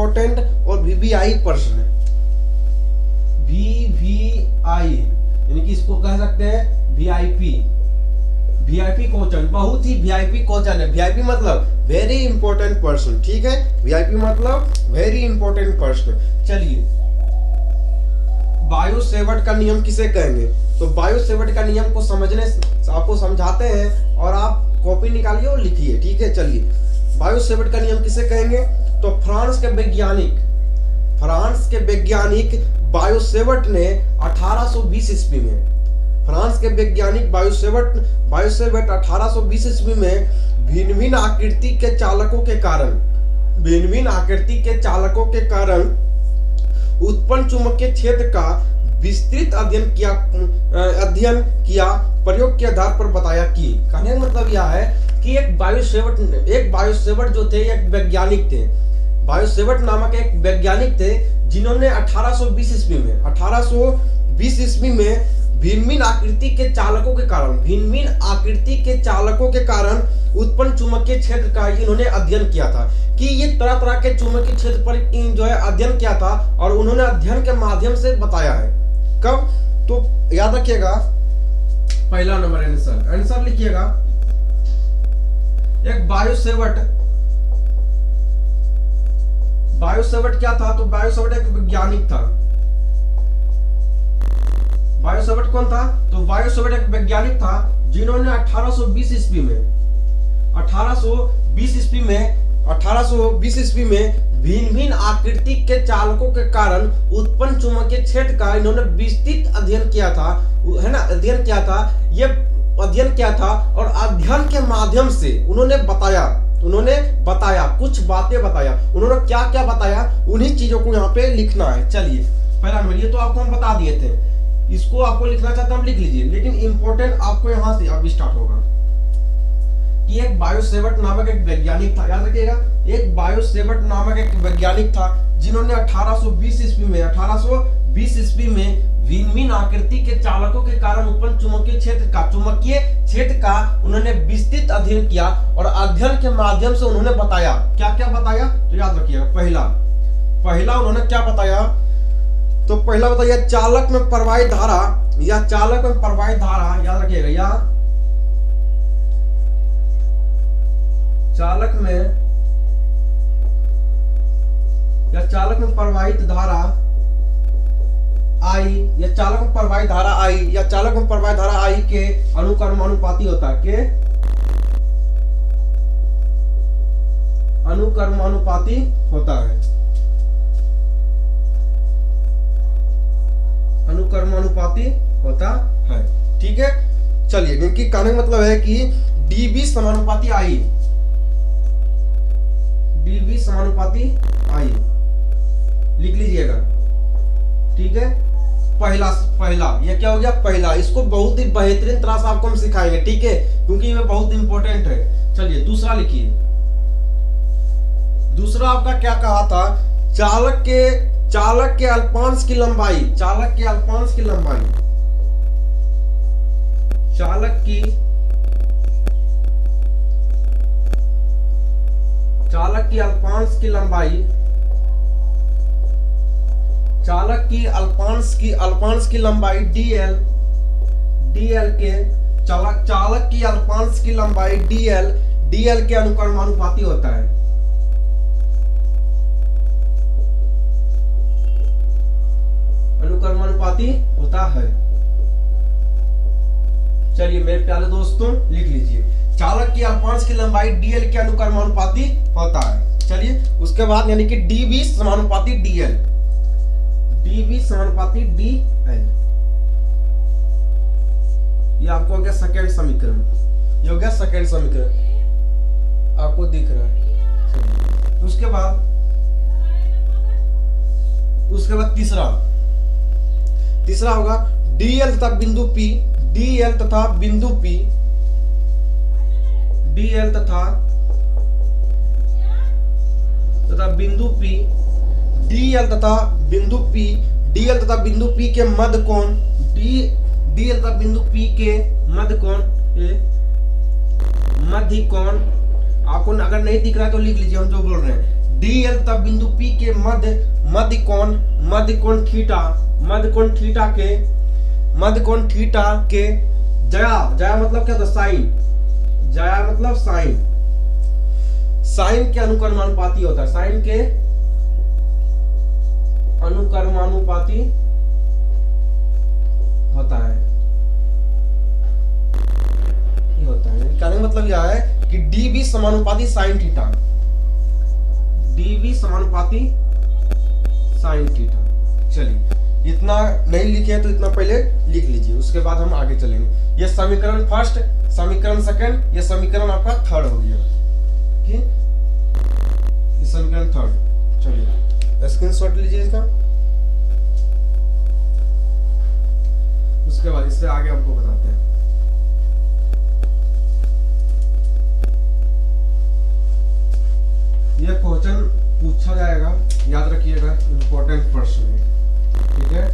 Important और VVI person है। VVI यानी कि इसको कह सकते हैं वीआईपी, वीआईपी क्वेश्चन, बहुत ही वीआईपी क्वेश्चन है। वीआईपी मतलब वेरी इंपॉर्टेंट पर्सन, ठीक है, वीआईपी मतलब वेरी इंपॉर्टेंट पर्सन। चलिए, बायो सेवर्ट का नियम किसे कहेंगे? तो बायो सेवर्ट का नियम को समझने आपको समझाते हैं और आप कॉपी निकालिए और लिखिए, ठीक है। चलिए, बायो सेवर्ट का नियम किसे कहेंगे? तो फ्रांस के वैज्ञानिक बायो सेवर्ट ने 1820 ईस्वी में, फ्रांस के वैज्ञानिक बायो सेवर्ट 1820 ईस्वी में भिन्न भिन्न आकृति के चालकों के कारण उत्पन्न चुंबकीय क्षेत्र का विस्तृत अध्ययन किया, प्रयोग के आधार पर बताया कि, कहने का मतलब यह है कि एक बायो सेवर्ट जो थे, एक वैज्ञानिक थे, बायो सेवर्ट नामक एक वैज्ञानिक थे, जिन्होंने 1820 ईस्वी में भिन्न भिन्न आकृति के चालकों के कारण उत्पन्न चुंबकीय क्षेत्र का इन्होंने अध्ययन किया था कि ये तरह तरह के चुंबकीय क्षेत्र पर जो है अध्ययन किया था और उन्होंने अध्ययन के माध्यम से बताया है। कब? तो याद रखिएगा, पहला नंबर आंसर लिखिएगा। एक बायो सेवर्ट क्या था? तो बायो सेवर्ट एक वैज्ञानिक था। बायो सेवर्ट कौन था? तो बायो सेवर्ट एक वैज्ञानिक था जिन्होंने 1820 ईस्वी में भिन्न भिन्न आकृति के चालकों के कारण उत्पन्न चुंबकीय क्षेत्र का इन्होंने विस्तृत अध्ययन किया था, है ना, अध्ययन किया था और अध्ययन के माध्यम से उन्होंने बताया कुछ बातें बताया। उन्होंने क्या क्या बताया, उन्हीं चीजों को यहाँ पे लिखना है। चलिए, पहला नंबर, ये तो आपको हम बता दिए थे, इसको आपको लिखना चाहते हैं, लिख लीजिए, लेकिन इंपॉर्टेंट आपको यहाँ से अब स्टार्ट होगा कि एक बायो सेवर्ट नामक एक वैज्ञानिक था, याद रखिएगा, एक बायो सेवर्ट नामक एक वैज्ञानिक था जिन्होंने 1820 ईस्वी में भिन्न भिन्न आकृति के चालकों के कारण उत्पन्न चुंबकीय क्षेत्र का उन्होंने विस्तृत अध्ययन किया और अध्ययन के माध्यम से उन्होंने बताया। क्या क्या बताया? तो याद रखिएगा, पहला उन्होंने क्या बताया? तो पहला बताइए, चालक में प्रवाहित धारा, याद रखिएगा, या चालक में प्रवाहित धारा आई या चालक में प्रवाहित धारा आई के अनुक्रमानुपाती होता है, के अनुक्रमानुपाती होता है, ठीक है। चलिए, क्योंकि कहने का मतलब है कि डीबी समानुपाती आई, लिख लीजिएगा, ठीक है। पहला ये क्या हो गया? पहला, इसको बहुत ही बेहतरीन तरह से आपको हम सिखाएंगे, ठीक है, क्योंकि ये बहुत इंपॉर्टेंट है। चलिए, दूसरा लिखिए। दूसरा आपका क्या कहा था? चालक के अल्पांश की लंबाई, चालक की अल्पांश की लंबाई डीएल के अनुक्रमानुपाती होता है। चलिए मेरे प्यारे दोस्तों, लिख लीजिए, चालक की अल्पांश की लंबाई डीएल के अनुक्रमानुपाती होता है। चलिए, उसके बाद यानी कि डीबी समानुपाती डीएल, ये आपको हो गया सेकेंड समीकरण, आपको दिख रहा है। उसके बाद तीसरा होगा डीएल तथा बिंदु P, डीएल तथा बिंदु P, डीएल तथा बिंदु P के मध्य कोण, डीएल तथा बिंदु P के मध्य कोण, आपको अगर नहीं दिख रहा है तो लिख लीजिए हम जो बोल रहे हैं, DL तब बिंदु P के मध्य कोण थीटा के ज्या मतलब क्या था, ज्या मतलब साइन के अनुक्रमानुपाती होता है, साइन के अनुक्रमानुपाती होता है, ये होता है। कहने का मतलब यह है कि DB समानुपाती साइन थीटा, DB समानुपाती साइन थीटा। चलिए, इतना नहीं लिखे तो इतना पहले लिख लीजिए, उसके बाद हम आगे चलेंगे। ये समीकरण फर्स्ट, समीकरण सेकंड, ये समीकरण आपका थर्ड हो गया, ठीक, ये समीकरण थर्ड। चलिए स्क्रीनशॉट लीजिए इसका, उसके बाद इससे आगे आपको बताते हैं। ये क्वेश्चन पूछा जाएगा, याद रखिएगा, इंपॉर्टेंट प्रश्न है, ठीक है।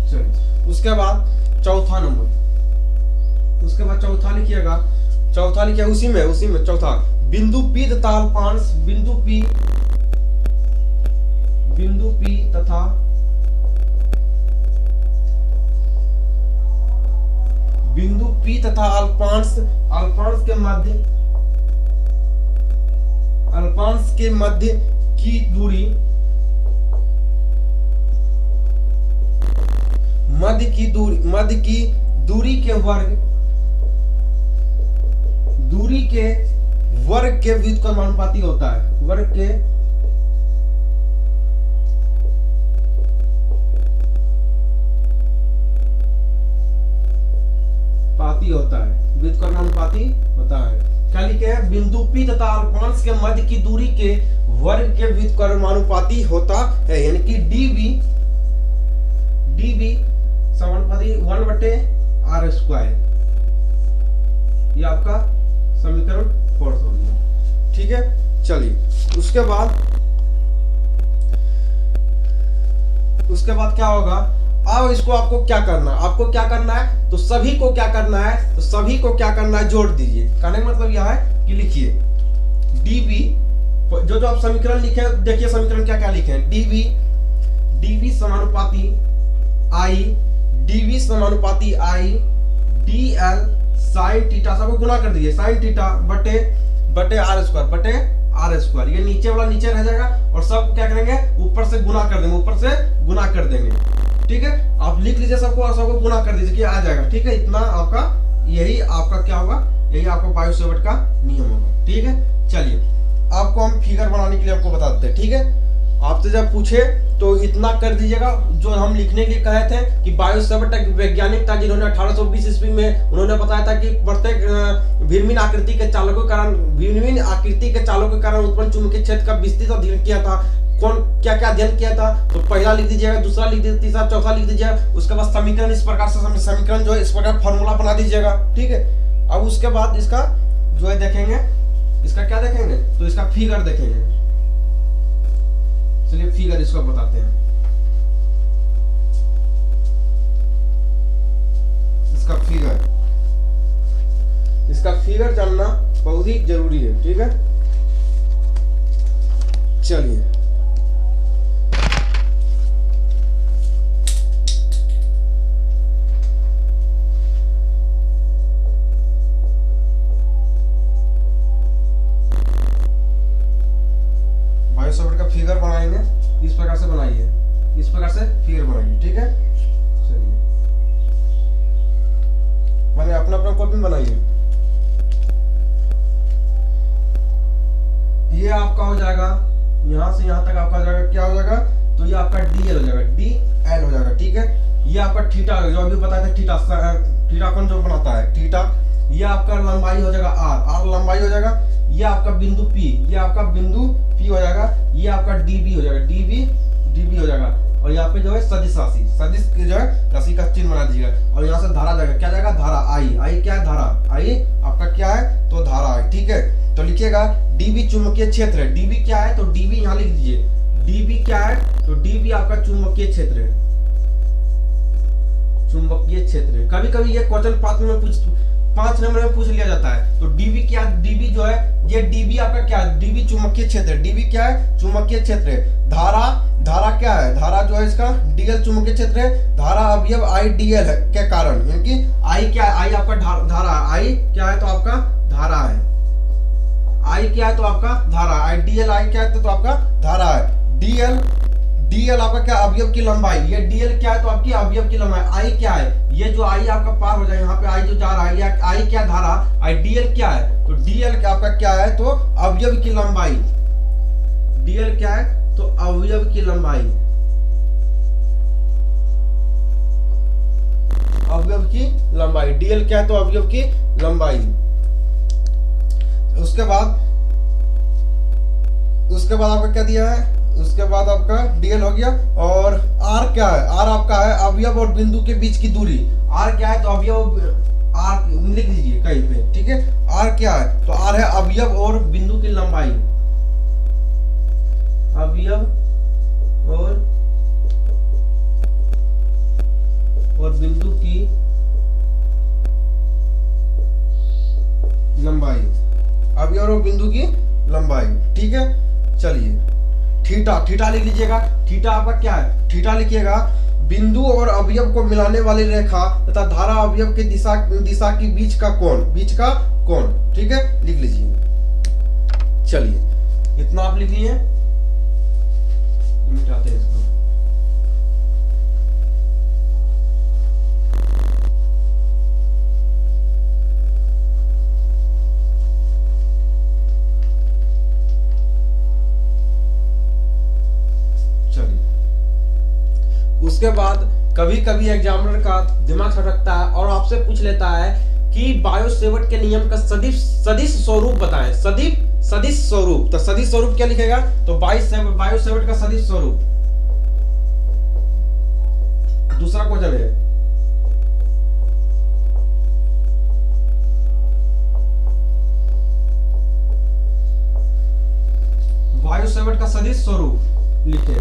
चलिए, उसके बाद चौथा नंबर, उसके बाद चौथा लिखिएगा, चौथा लिखिए उसी में चौथा, बिंदु P तथा अल्पांश बिंदु P तथा बिंदु P तथा अल्पांश के मध्य की दूरी, मध्य की दूरी के वर्ग के व्युत्क्रमानुपाती होता है, वर्ग के पाती होता है, व्युत्क्रमानुपाती होता है। क्या लिखे हैं, बिंदु P तथा अल्पांश के मध्य की दूरी के वर्ग के व्युत्क्रमानुपाती होता है, यानी कि dB समानुपाती 1/r²। ये आपका समीकरण फोर्थ हो गया, ठीक है। चलिए, उसके बाद क्या होगा, अब इसको आपको क्या करना है, तो सभी को क्या करना है, जोड़ दीजिए। कहने का मतलब यह है कि लिखिए dB, जो आप समीकरण लिखे, देखिए समीकरण क्या क्या लिखे हैं, dB समानुपाती I DL साइन थीटा, सबको गुना कर दीजिए, साइन थीटा बटे r², ये नीचे वाला नीचे रह जाएगा, और सब क्या करेंगे, ऊपर से गुना कर देंगे, ठीक है। आप लिख लीजिए सबको, और सबको गुना कर दीजिए कि आ जाएगा, ठीक है। इतना आपका, यही आपका क्या होगा, यही आपका बायो-सेवर्ट का नियम होगा, ठीक है। चलिए, आपको हम फिगर बनाने के लिए आपको बता देते हैं, ठीक है। आपसे जब पूछे तो इतना कर दीजिएगा, जो हम लिखने के लिए कहे थे कि बायो-सेवर्ट एक वैज्ञानिक था, जिन्होंने 1820 ईस्वी में उन्होंने बताया था कि प्रत्येक भिन्न आकृति के चालों के कारण उत्पन्न चुंबकीय क्षेत्र का विस्तृत अध्ययन किया था। कौन क्या अध्ययन किया था, तो पहला लिख दीजिएगा, दूसरा लिख दीजिएगा, तीसरा चौथा लिख दीजिएगा। उसके बाद समीकरण इस प्रकार से, समीकरण जो है इस प्रकार फॉर्मूला बना दीजिएगा, ठीक है। अब उसके बाद इसका जो है देखेंगे, इसका क्या देखेंगे, तो इसका फिगर देखेंगे। चलिए फिगर इसको बताते हैं, इसका फिगर जानना बहुत ही जरूरी है, ठीक है। चलिए, बायो-सेवर्ट का फिगर बनाएंगे, इस प्रकार से बनाइए, इस प्रकार से फिगर बनाइए, ठीक है। चलिए, मैंने अपना कॉपी बनाइए। ये आपका हो जाएगा, यहां से यहां तक आपका जाएगा, क्या हो जाएगा, तो ये आपका DL हो जाएगा, DL हो जाएगा, ठीक है। ये आपका थीटा, जो अभी बताया था, थीटा कौन जो बनाता है, थीटा। ये आपका लंबाई हो जाएगा R लंबाई हो जाएगा। ये आपका बिंदु P, ये आपका बिंदु P हो जाएगा। ये आपका DB हो जाएगा, DB हो जाएगा। और यहाँ पे जो है सदिश राशि, सदिश की जो है राशि का चिन्ह बना दीजिएगा। और यहाँ से धारा जाएगा, क्या जाएगा, धारा I क्या है, धारा I आपका क्या है, तो धारा है, ठीक है। तो लिखिएगा DB चुंबकीय क्षेत्र है, DB क्या है, तो DB यहाँ लिख दीजिए, DB क्या है, तो DB आपका चुंबकीय क्षेत्र है, चुंबकीय क्षेत्र। कभी कभी ये क्वेश्चन 5 नंबर में पूछ लिया जाता है। तो डीवी क्या, डीवी जो है ये डीवी आपका क्या है, डीवी चुंबकीय क्षेत्र। डीवी क्या है, चुंबकीय क्षेत्र। धारा क्या है, धारा जो है इसका डीएल चुंबकीय क्षेत्र है। धारा अवयव आई डीएल है के कारण, यानी कि आई क्या है, आई आपका धारा, आई क्या है तो आपका धारा है, आई क्या है तो आपका धारा, आई डीएल आई क्या है तो आपका धारा है। डीएल आपका क्या, अवयव की लंबाई। ये डीएल क्या है तो आपकी अवयव की लंबाई। आई क्या है, ये जो आई आपका पार हो जाए, यहाँ पे आई जो जा रहा है, ये आई क्या धारा, आई डीएल क्या है तो डीएल आपका क्या है तो अवयव की लंबाई। डीएल क्या है तो अवयव की लंबाई, अवयव की लंबाई। डीएल क्या है तो अवयव की लंबाई। उसके बाद आपका क्या दिया है, उसके बाद आपका डीएल हो गया। और आर क्या है, आर आपका है अवयव और बिंदु के बीच की दूरी। आर क्या है तो अवयव, आर लिख लीजिए कहीं पे, ठीक है। आर क्या है तो आर है अवयव और बिंदु की लंबाई, अवयव और बिंदु की लंबाई, अवयव और बिंदु की लंबाई, ठीक है। चलिए थीटा लिख लीजिएगा। थीटा आपका क्या है, थीटा लिखिएगा बिंदु और अवयव को मिलाने वाली रेखा तथा धारा अवयव की दिशा की बीच का कोण, ठीक है, लिख लीजिए। चलिए इतना आप लिख लिए, मिटाते हैं इसको। उसके बाद कभी कभी एग्जामिनर का दिमाग खटकता है और आपसे पूछ लेता है कि बायो-सेवर्ट के नियम का सदिश स्वरूप बताएं। सदिश स्वरूप, तो सदिश स्वरूप क्या लिखेगा तो बायो-सेवर्ट का सदिश स्वरूप। दूसरा क्वेश्चन है बायो-सेवर्ट का सदिश स्वरूप लिखे,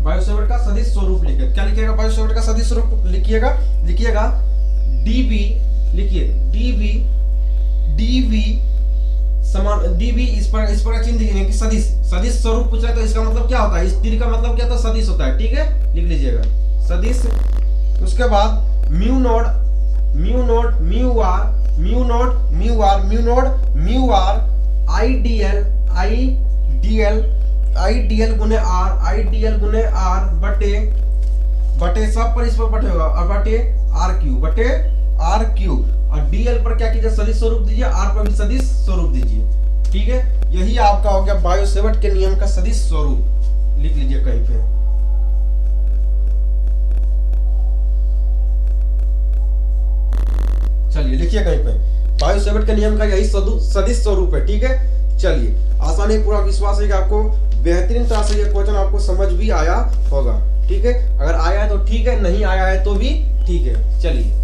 बायो-सेवर्ट का सदिश स्वरूप लिखे। क्या लिखिएगा, बायो-सेवर्ट का सदिश स्वरूप लिखिएगा डीवी, लिखिए डीवी समान, डीवी इस पर चिन्ह दिखेंगे कि सदिश स्वरूप पूछ रहा है तो इसका मतलब क्या होता है, इस तीर का मतलब क्या होता है, सदिश होता है, ठीक है, लिख लीजिएगा सदिश। उसके बाद mu naught mu R IDL गुने आर बटे सब पर इस पर बटे होगा और बटे आर क्यू और डीएल पर क्या कीजिए सदिश स्वरूप दीजिए, आर पर भी सदिश स्वरूप दीजिए, ठीक है। यही आपका हो गया बायो-सेवर्ट के नियम का सदिश स्वरूप, लिख लीजिए कहीं पे। चलिए लिखिए कहीं पे, बायो-सेवर्ट के नियम का यही सदिश स्वरूप है, ठीक है। चलिए आसानी पूरा विश्वास है कि आपको बेहतरीन तरह से ये क्वेश्चन आपको समझ भी आया होगा, ठीक है। अगर आया है तो ठीक है, नहीं आया है तो भी ठीक है। चलिए